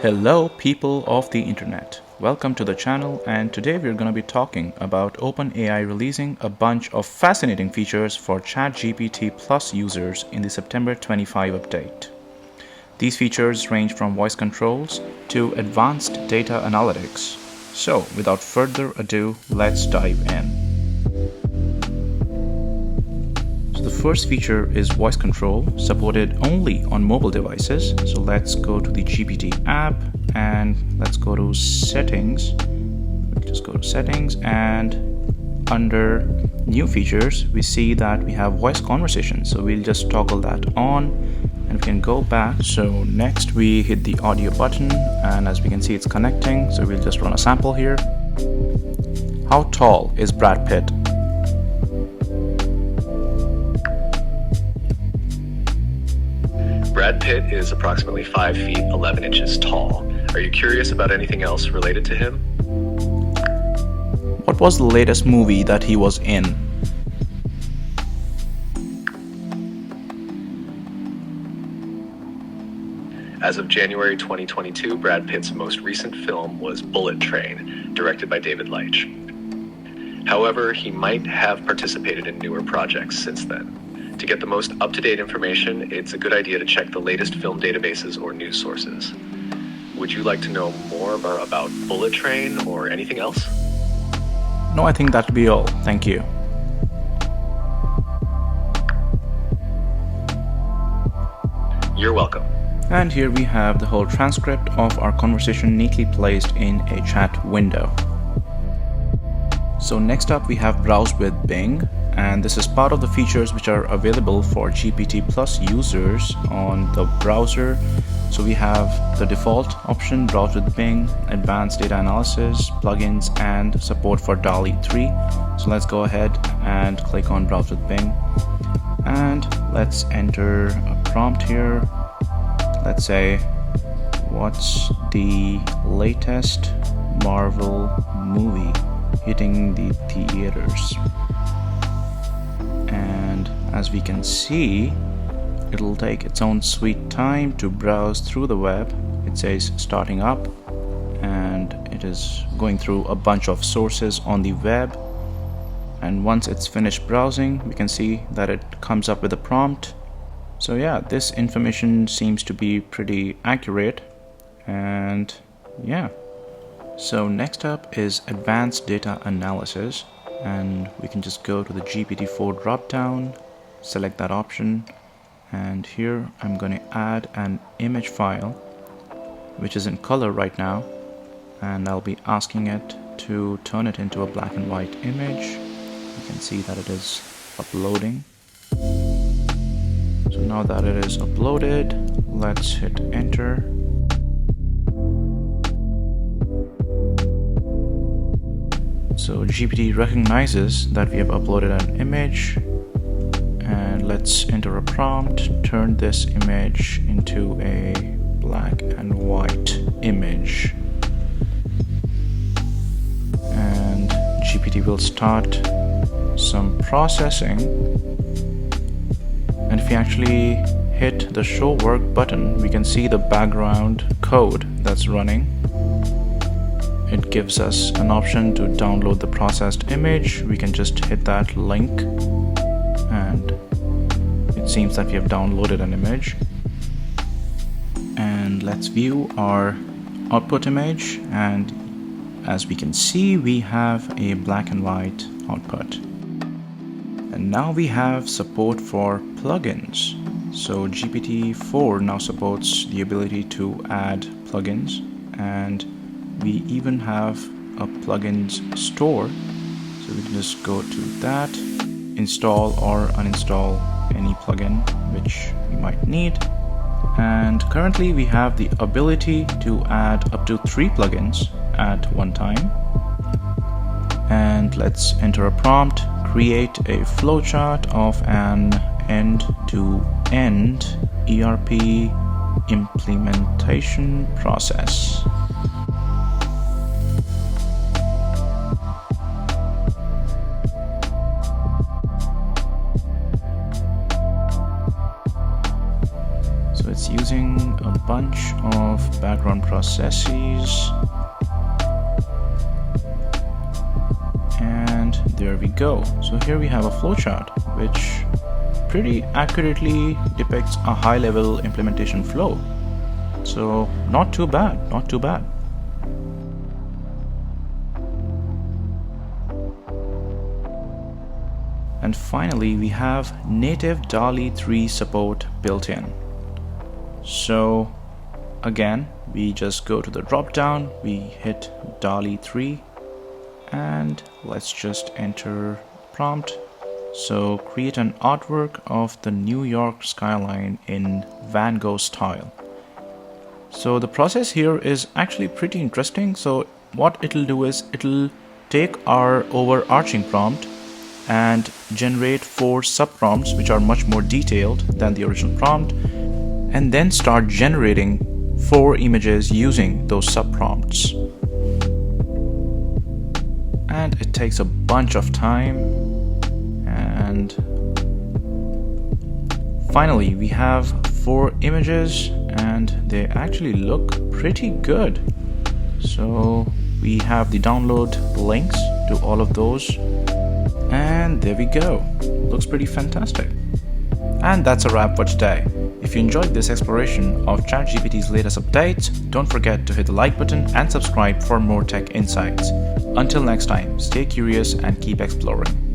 Hello, people of the internet. Welcome to the channel, and today we're going to be talking about OpenAI releasing a bunch of fascinating features for ChatGPT Plus users in the September 25 update. These features range from voice controls to advanced data analytics. So, without further ado, let's dive in. So the first feature is voice control, supported only on mobile devices. So let's go to the GPT app and let's go to settings. We'll just go to settings, and under new features, we see that we have voice conversations. So we'll just toggle that on and we can go back. So next we hit the audio button, and as we can see, it's connecting. So we'll just run a sample here. How tall is Brad Pitt? Brad Pitt is approximately 5 feet 11 inches tall. Are you curious about anything else related to him? What was the latest movie that he was in? As of January 2022, Brad Pitt's most recent film was Bullet Train, directed by David Leitch. However, he might have participated in newer projects since then. To get the most up-to-date information, it's a good idea to check the latest film databases or news sources. Would you like to know more about Bullet Train or anything else? No, I think that'll be all. Thank you. You're welcome. And here we have the whole transcript of our conversation neatly placed in a chat window. So next up we have Browse with Bing, and this is part of the features which are available for GPT Plus users on the browser. So we have the default option, Browse with Bing, advanced data analysis, plugins, and support for Dolly 3. So let's go ahead and click on Browse with Bing, and let's enter a prompt here. Let's say, what's the latest Marvel movie hitting the theaters? And as we can see, it'll take its own sweet time to browse through the web. It says starting up, and it is going through a bunch of sources on the web. And once it's finished browsing, we can see that it comes up with a prompt. So yeah, this information seems to be pretty accurate, and yeah. So next up is advanced data analysis, and we can just go to the GPT-4 drop-down, select that option, and here I'm going to add an image file which is in color right now, and I'll be asking it to turn it into a black and white image. You can see that it is uploading. So now that it is uploaded, let's hit enter. So GPT recognizes that we have uploaded an image, and let's enter a prompt, turn this image into a black and white image. And GPT will start some processing. And if we actually hit the show work button, we can see the background code that's running. It gives us an option to download the processed image. We can just hit that link, and it seems that we have downloaded an image. And let's view our output image, and as we can see, we have a black and white output. And now we have support for plugins. So GPT-4 now supports the ability to add plugins, and we even have a plugins store. So we can just go to that, install or uninstall any plugin which we might need. And currently we have the ability to add up to 3 plugins at one time. And let's enter a prompt, create a flowchart of an end-to-end ERP implementation process. it's using a bunch of background processes. And there we go. So here we have a flowchart which pretty accurately depicts a high-level implementation flow. So not too bad, not too bad. And finally, we have native Dolly 3 support built in. So again, we just go to the drop down, we hit Dolly 3, and let's just enter prompt. So create an artwork of the New York skyline in Van Gogh style. So the process here is actually pretty interesting. So what it'll do is it'll take our overarching prompt and generate 4 subprompts which are much more detailed than the original prompt, and then start generating 4 images using those subprompts. And it takes a bunch of time, and finally we have 4 images and they actually look pretty good. So we have the download links to all of those. And there we go. Looks pretty fantastic. And that's a wrap for today. If you enjoyed this exploration of ChatGPT's latest updates, don't forget to hit the like button and subscribe for more tech insights. Until next time, stay curious and keep exploring.